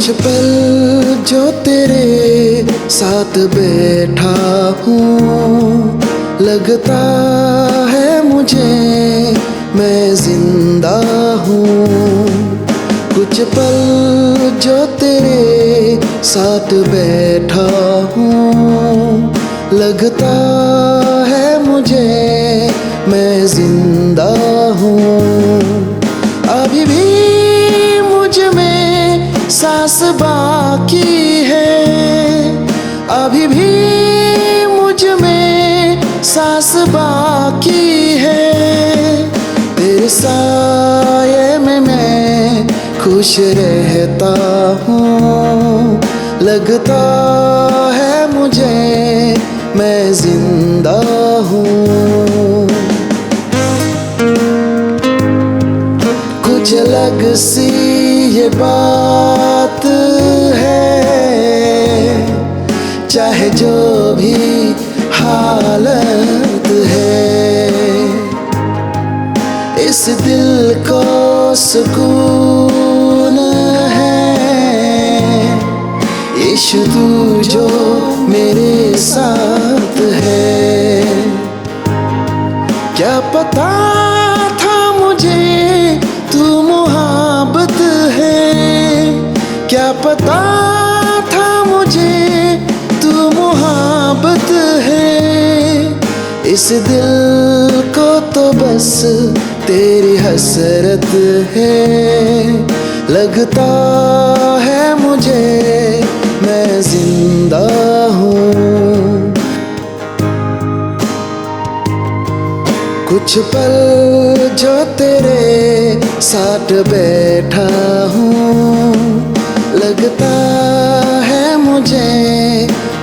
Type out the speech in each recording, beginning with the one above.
कुछ पल जो तेरे साथ बैठा हूँ, लगता है मुझे मैं जिंदा हूँ। कुछ पल जो तेरे साथ बैठा हूँ, लगता है मुझे मैं जिंदा हूँ। अभी भी मुझ में सांस बाकी है, अभी भी मुझ में सांस बाकी है। तेरे साये में मैं खुश रहता हूँ, लगता है मुझे मैं जिंदा हूँ। कुछ अलग सी ये बात है, चाहे जो भी हालत है, इस दिल को सुकून है। इश्क तू जो मेरे साथ है, क्या पता था मुझे तू मोहब्बत है, क्या पता था मुझे तू मोहब्बत है। इस दिल को तो बस तेरी हसरत है, लगता है मुझे मैं जिंदा हूँ। कुछ पल जो तेरे साथ बैठा हूँ, लगता है मुझे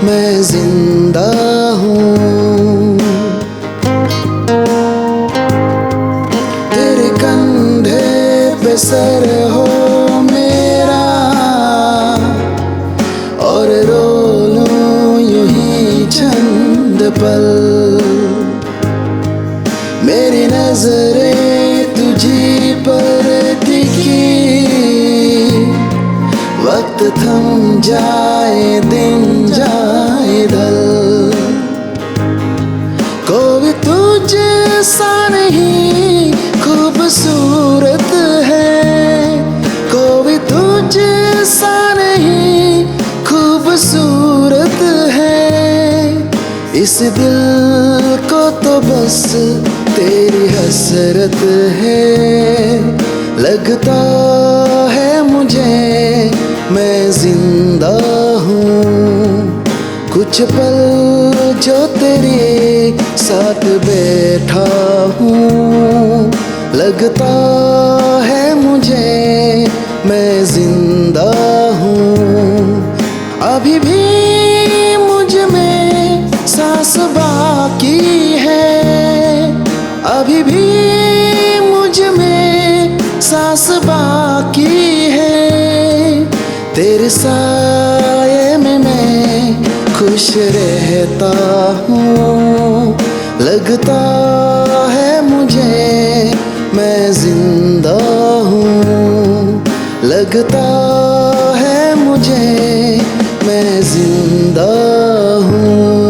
मैं जिंदा हूँ। तेरे कंधे पे सर हो मेरा, और रो लूं यूं ही चंद पल। मेरी नजरें तुझी पर टिकी, वक्त थम जाए दिन जाए ढल। कोई तुझसा नहीं खूबसूरत है, कोई तुझसा नहीं खूबसूरत है। इस दिल को तो बस तेरी हसरत है, लगता है मुझे मैं जिंदा हूँ। कुछ पल जो तेरे साथ बैठा हूँ, लगता है मुझे मैं जिंदा हूँ। अभी भी मुझ में सांस बाकी है, अभी भी मुझ में सांस बाकी है। तेरे साये में मैं खुश रहता हूँ, लगता है मुझे मैं जिंदा हूँ, लगता है मुझे मैं जिंदा हूँ।